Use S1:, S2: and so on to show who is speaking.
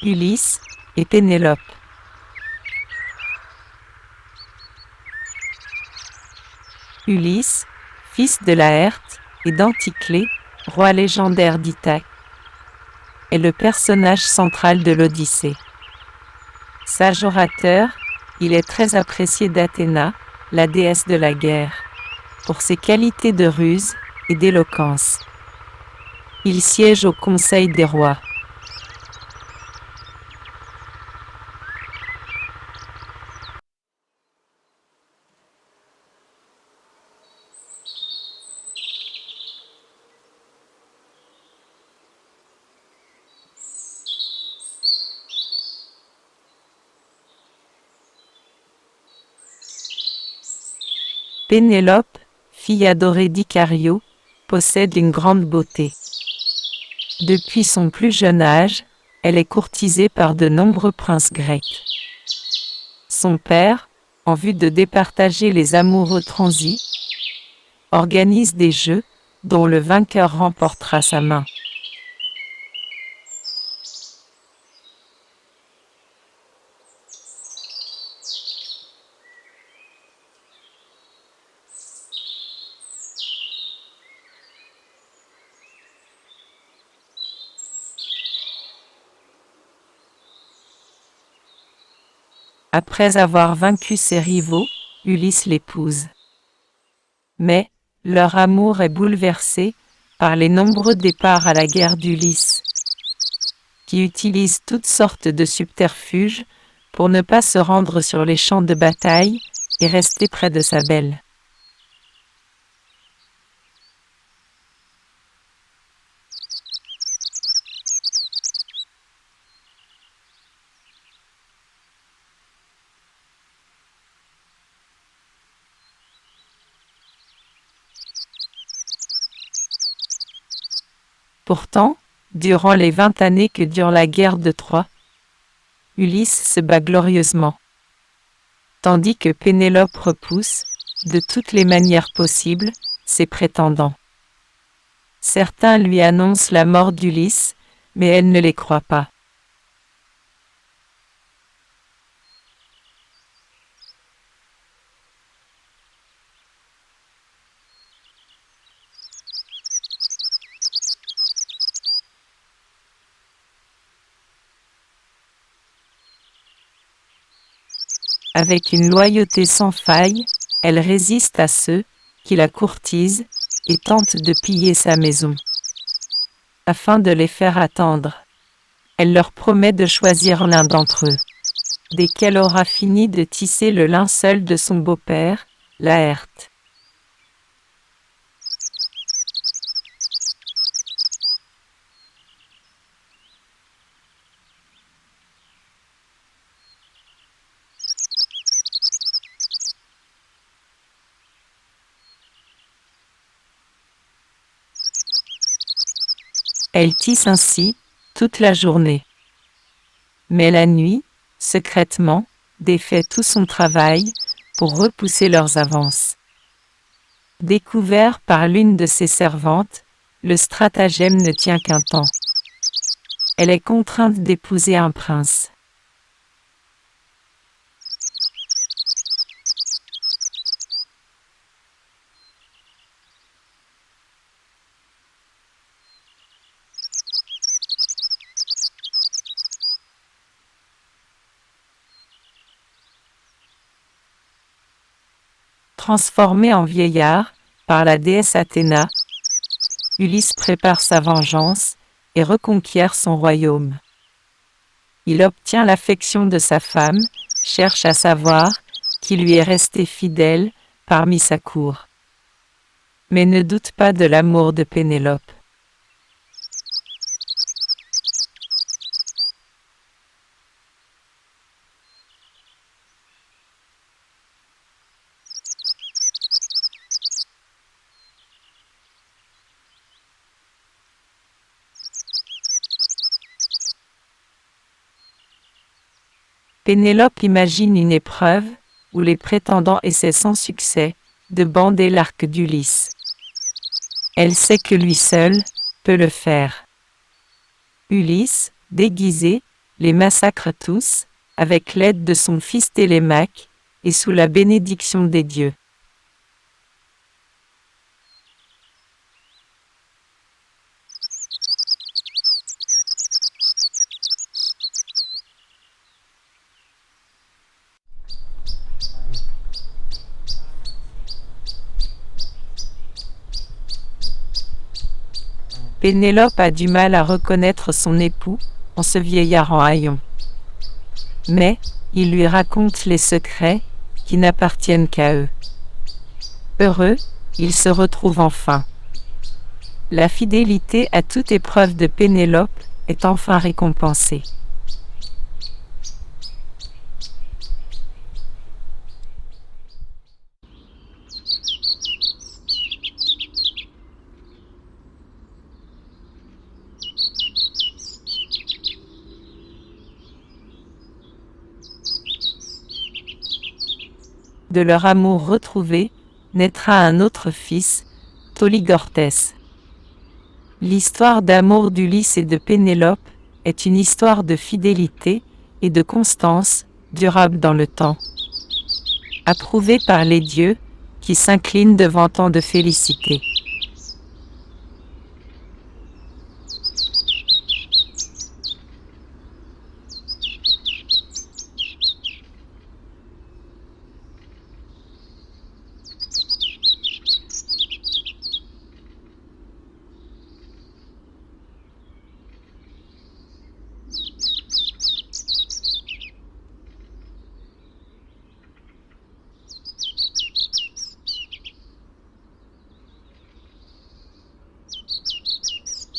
S1: Ulysse et Pénélope. Ulysse, fils de Laërte et d'Anticlée, roi légendaire d'Ithaque, est le personnage central de l'Odyssée. Sage orateur, il est très apprécié d'Athéna, la déesse de la guerre, pour ses qualités de ruse et d'éloquence. Il siège au Conseil des rois. Pénélope, fille adorée d'Icario, possède une grande beauté. Depuis son plus jeune âge, elle est courtisée par de nombreux princes grecs. Son père, en vue de départager les amoureux transis, organise des jeux dont le vainqueur remportera sa main. Après avoir vaincu ses rivaux, Ulysse l'épouse. Mais, leur amour est bouleversé par les nombreux départs à la guerre d'Ulysse, qui utilise toutes sortes de subterfuges pour ne pas se rendre sur les champs de bataille et rester près de sa belle. Pourtant, durant les 20 années que dure la guerre de Troie, Ulysse se bat glorieusement, tandis que Pénélope repousse, de toutes les manières possibles, ses prétendants. Certains lui annoncent la mort d'Ulysse, mais elle ne les croit pas. Avec une loyauté sans faille, elle résiste à ceux qui la courtisent et tentent de piller sa maison. Afin de les faire attendre, elle leur promet de choisir l'un d'entre eux, dès qu'elle aura fini de tisser le linceul de son beau-père, Laërte. Elle tisse ainsi toute la journée. Mais la nuit, secrètement, défait tout son travail pour repousser leurs avances. Découvert par l'une de ses servantes, le stratagème ne tient qu'un temps. Elle est contrainte d'épouser un prince. Transformé en vieillard par la déesse Athéna, Ulysse prépare sa vengeance et reconquiert son royaume. Il obtient l'affection de sa femme, cherche à savoir qui lui est resté fidèle parmi sa cour. Mais ne doute pas de l'amour de Pénélope. Pénélope imagine une épreuve où les prétendants essaient sans succès de bander l'arc d'Ulysse. Elle sait que lui seul peut le faire. Ulysse, déguisé, les massacre tous, avec l'aide de son fils Télémaque, et sous la bénédiction des dieux. Pénélope a du mal à reconnaître son époux, en ce vieillard en haillons. Mais, il lui raconte les secrets, qui n'appartiennent qu'à eux. Heureux, ils se retrouvent enfin. La fidélité à toute épreuve de Pénélope est enfin récompensée. De leur amour retrouvé, naîtra un autre fils, Polygorthès. L'histoire d'amour d'Ulysse et de Pénélope est une histoire de fidélité et de constance, durable dans le temps. Approuvée par les dieux, qui s'inclinent devant tant de félicité.